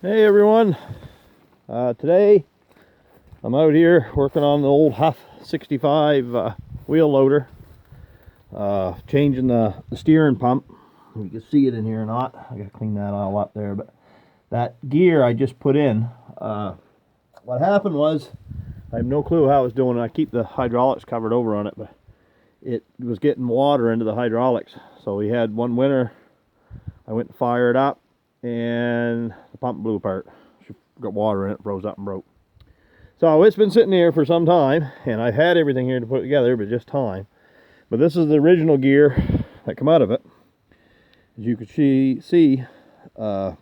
Hey everyone, today I'm out here working on the old Hough 65 wheel loader, changing the steering pump. You can see it in here or not. I gotta clean that all up there, but that gear I just put in, what happened was, I have no clue how I was doing it. I keep the hydraulics covered over on it, but it was getting water into the hydraulics. So we had one winter, I went and fired it up, and the pump blew apart. She got water in it, froze up and broke. So it's been sitting here for some time, and I've had everything here to put together, but just time. But this is the original gear that come out of it. As you can see, there's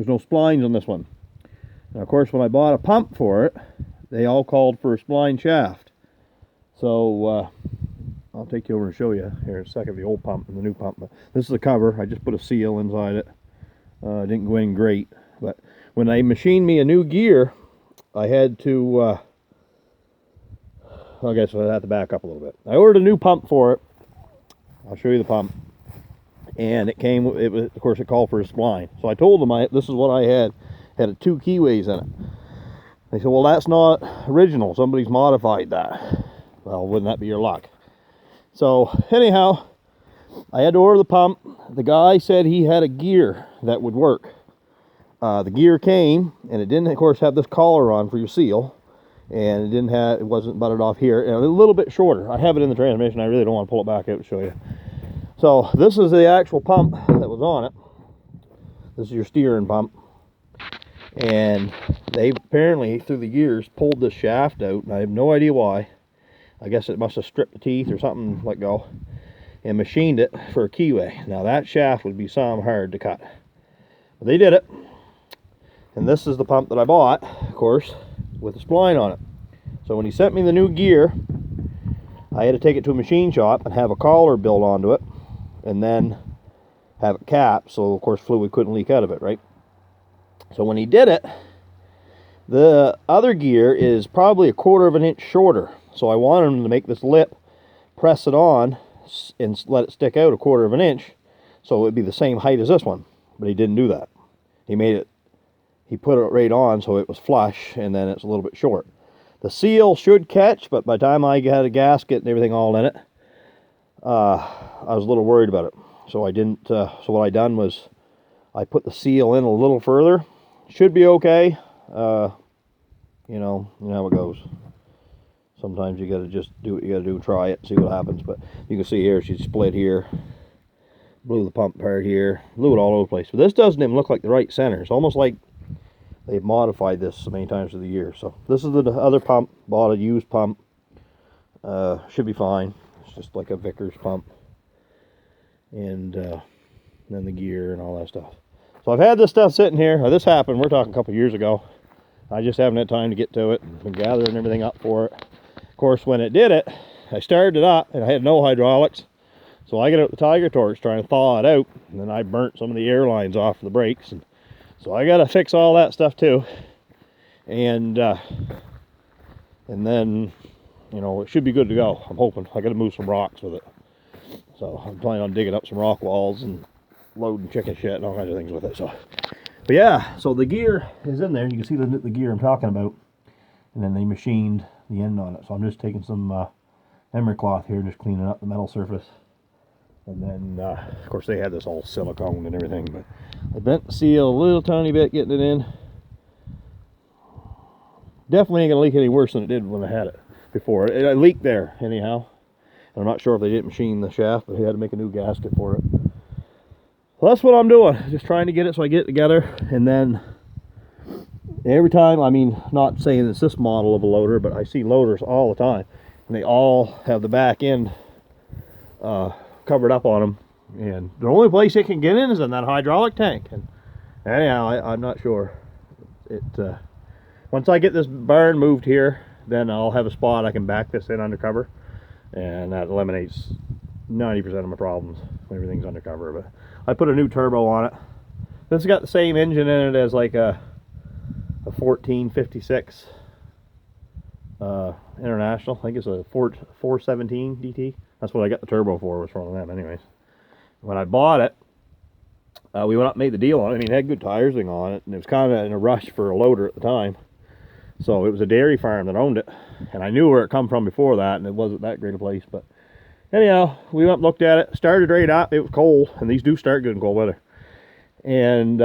no splines on this one. Now, of course, when I bought a pump for it, they all called for a spline shaft. So I'll take you over and show you here in a second the old pump and the new pump. But this is the cover. I just put a seal inside it. Didn't go in great, but when they machined me a new gear, I had to, I guess I have to back up a little bit. I ordered a new pump for it. I'll show you the pump. And it was, of course, it called for a spline. So I told them this is what I had a 2 keyways in it. They said, well, that's not original. Somebody's modified that. Well, wouldn't that be your luck? So anyhow, I had to order the pump. The guy said he had a gear that would work. The gear came, and it didn't, of course, have this collar on for your seal, and it wasn't butted off here, and a little bit shorter. I have it in the transmission. I really don't want to pull it back out to show you. So this is the actual pump that was on it. This is your steering pump, and they apparently through the years pulled this shaft out, and I have no idea why. I guess it must have stripped the teeth or something, let go, and machined it for a keyway. Now that shaft would be some hard to cut, but they did it. And this is the pump that I bought, of course, with a spline on it. So when he sent me the new gear, I had to take it to a machine shop and have a collar built onto it, and then have it capped, so of course fluid couldn't leak out of it, right? So when he did it, the other gear is probably 1/4 of an inch shorter. So I wanted him to make this lip, press it on, and let it stick out 1/4 of an inch, so it would be the same height as this one. But he didn't do that. He put it right on so it was flush, and then it's a little bit short. The seal should catch, but by the time I had a gasket and everything all in it, I was a little worried about it. So I didn't. So what I done was I put the seal in a little further. Should be okay. You know how it goes. Sometimes you gotta just do what you gotta do, try it, see what happens. But you can see here, she split here, blew the pump apart here, blew it all over the place. But this doesn't even look like the right center. It's almost like they've modified this so many times through the year. So this is the other pump. Bought a used pump. Should be fine. It's just like a Vickers pump. And then the gear and all that stuff. So I've had this stuff sitting here. This happened, we're talking a couple years ago. I just haven't had time to get to it and been gathering everything up for it. Of course, when it did it, I started it up and I had no hydraulics. So I get out the Tiger torch trying to thaw it out, and then I burnt some of the air lines off the brakes. And so I got to fix all that stuff too. And then, it should be good to go. I'm hoping. I got to move some rocks with it. So I'm planning on digging up some rock walls and loading chicken shit and all kinds of things with it. So, but yeah, so the gear is in there. You can see the gear I'm talking about. And then they machined the end on it. So I'm just taking some emery cloth here, just cleaning up the metal surface. And then, of course, they had this all silicone and everything. But I bent the seal a little tiny bit getting it in. Definitely ain't going to leak any worse than it did when I had it before. It leaked there, anyhow. I'm not sure if they didn't machine the shaft, but they had to make a new gasket for it. So that's what I'm doing. Just trying to get it so I get it together. And then every time, not saying it's this model of a loader, but I see loaders all the time. And they all have the back end covered up on them. And the only place it can get in is in that hydraulic tank. And anyhow, I'm not sure. Once I get this barn moved here, then I'll have a spot I can back this in undercover. And that eliminates 90% of my problems. Everything's undercover. But I put a new turbo on it. This has got the same engine in it as like a 1456 International. I think it's a 417 DT. That's what I got the turbo for, was one of them anyways. When I bought it, we went up and made the deal on it. I mean, it had good tires on it, and it was kind of in a rush for a loader at the time. So it was a dairy farm that owned it, and I knew where it come from before that, and it wasn't that great a place. But anyhow, we went and looked at it, started right up. It was cold, and these do start good in cold weather. And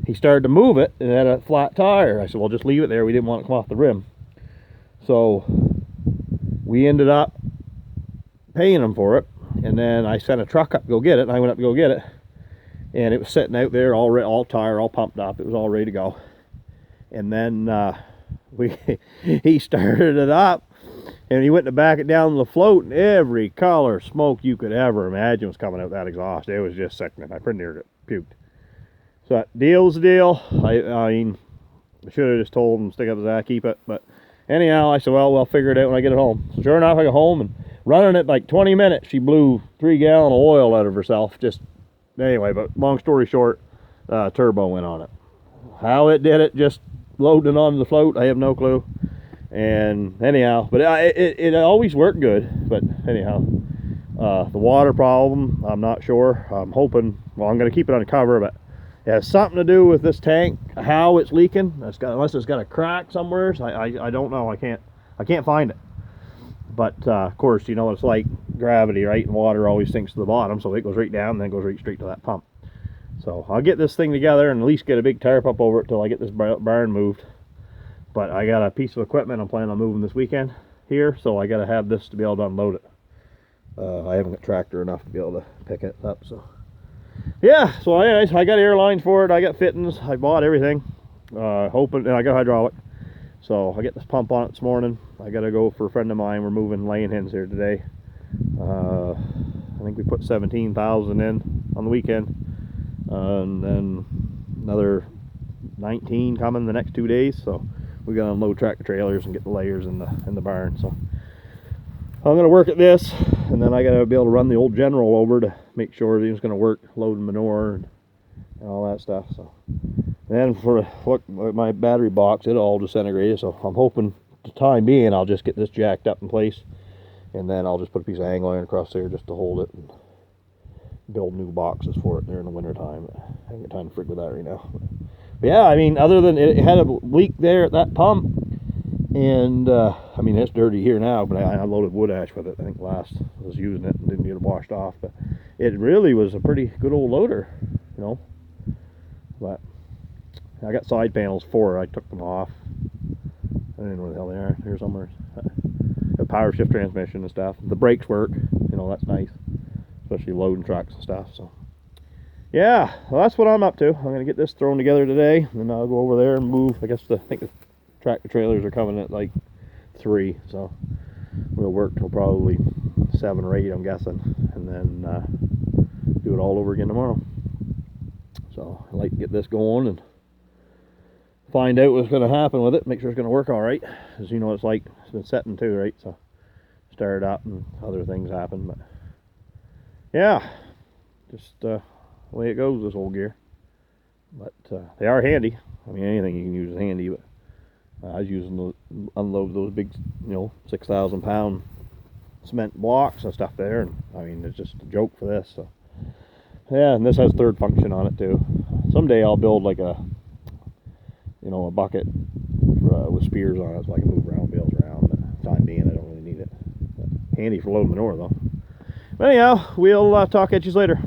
he started to move it, and it had a flat tire. I said, well, just leave it there. We didn't want it to come off the rim. So we ended up paying him for it, and then I sent a truck up to go get it, and I went up to go get it, and it was sitting out there all tire, all pumped up. It was all ready to go. And then he started it up, and he went to back it down the float, and every color smoke you could ever imagine was coming out that exhaust. It was just sickening. I pretty near puked. So that deal's the deal. I mean, I should have just told him, stick up his ass, keep it. But anyhow, I said, well, we'll figure it out when I get it home. So sure enough, I got home, and running it like 20 minutes, she blew 3 gallons of oil out of herself. Just anyway, but long story short, turbo went on it. How it did it, just loading onto the float, I have no clue. And anyhow, but it always worked good. But anyhow, the water problem, I'm not sure. I'm hoping, well, I'm going to keep it undercover, but it has something to do with this tank, how it's leaking. Unless it's got a crack somewhere. So I don't know. I can't find it. But of course, you know what it's like, gravity, right? And water always sinks to the bottom, so it goes right down and then goes right straight to that pump. So I'll get this thing together and at least get a big tarp up over it till I get this barn moved. But I got a piece of equipment I'm planning on moving this weekend here, so I got to have this to be able to unload it. I haven't got tractor enough to be able to pick it up, so yeah. So anyways, I got airlines for it, I got fittings, I bought everything, hoping, and I got hydraulic. So I get this pump on it this morning. I got to go for a friend of mine. We're moving laying hens here today. I think we put 17,000 in on the weekend, and then another 19 coming the next 2 days. So we got to unload tractor trailers and get the layers in the barn. So I'm going to work at this, and then I got to be able to run the old General over to make sure everything's going to work, loading manure and all that stuff. So then for look, my battery box, it all disintegrated. So I'm hoping the time being I'll just get this jacked up in place, and then I'll just put a piece of angle iron across there just to hold it and build new boxes for it there in the winter time. I haven't got time to frig with that right now. But yeah, I mean, other than it had a leak there at that pump, and I mean, it's dirty here now, but I loaded wood ash with it. I think last I was using it and didn't get it washed off, but it really was a pretty good old loader, you know. But I got side panels for it. I took them off. I don't know where the hell they are. Here somewhere. A power shift transmission and stuff. The brakes work. You know, that's nice, especially loading trucks and stuff. So yeah, well, that's what I'm up to. I'm gonna get this thrown together today, and then I'll go over there and move. I think the tractor trailers are coming at like 3, so we'll work till probably 7 or 8, I'm guessing, and then do it all over again tomorrow. So I'd like to get this going and find out what's going to happen with it, make sure it's going to work all right, because you know what it's like, it's been setting too, right? So start up and other things happen, but yeah, just the way it goes, this old gear. But they are handy. I mean, anything you can use is handy, but I was using to unload those big, you know, 6,000 pound cement blocks and stuff there, and I mean, it's just a joke for this. So yeah, and this has third function on it too. Someday I'll build like a, you know, a bucket with spears on it so I can move around, bales around. But for the time being, I don't really need it. But handy for loading manure though. But anyhow, we'll talk at you later.